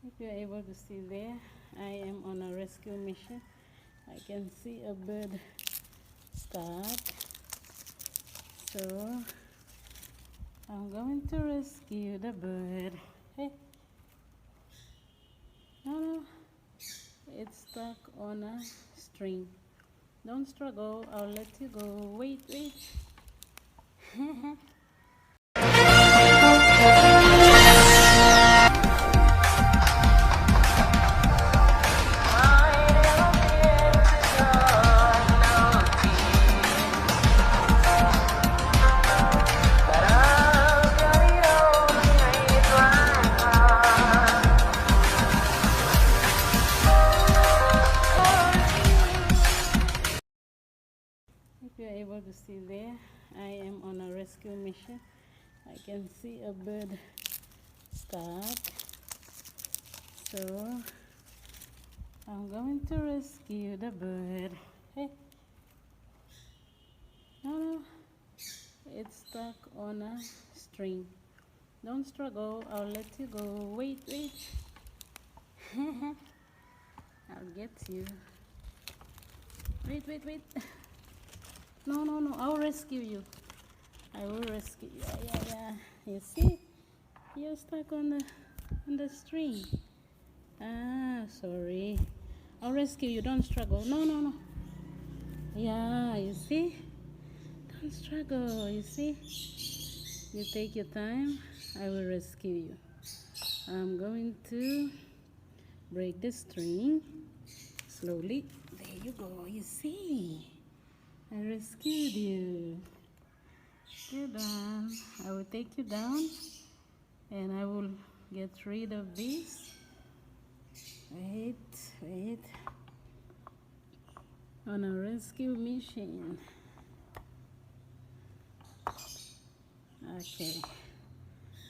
If you're able to see there, I am on a rescue mission. I can see a bird stuck, so I'm going to rescue the bird. Hey, no, it's stuck on a string. Don't struggle, I'll let you go. Wait. If you're able to see there, I am on a rescue mission. I can see a bird stuck, so I'm going to rescue the bird. Hey, no, it's stuck on a string. Don't struggle, I'll let you go. Wait. I'll get you. Wait. No, I'll rescue you. I will rescue you. Yeah. You see? You're stuck on the string. Sorry. I'll rescue you. Don't struggle. No. Yeah, you see? Don't struggle. You see? You take your time. I will rescue you. I'm going to break the string slowly. There you go. You see? I rescued you. Good one. I will take you down and I will get rid of this. Wait. On a rescue mission. Okay.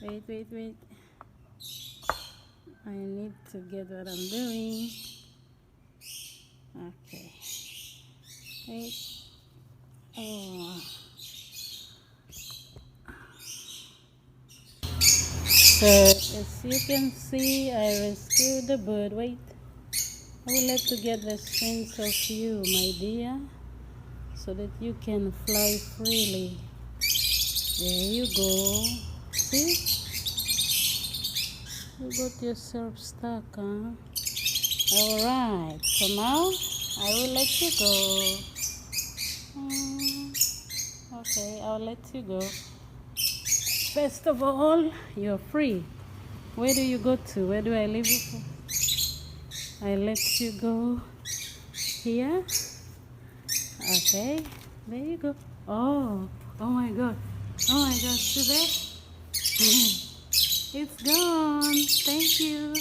Wait. I need to get what I'm doing. Okay. Wait. Oh. So as you can see, I rescued the bird. Wait. I would like to get the strength of you, my dear, so that you can fly freely. There you go. See? You got yourself stuck, huh? Alright, so now I will let you go. Okay, I'll let you go. First of all, you're free. Where do you go to? Where do I leave you for? I let you go here. Okay, there you go. Oh my God. Oh my gosh, today it's gone. Thank you.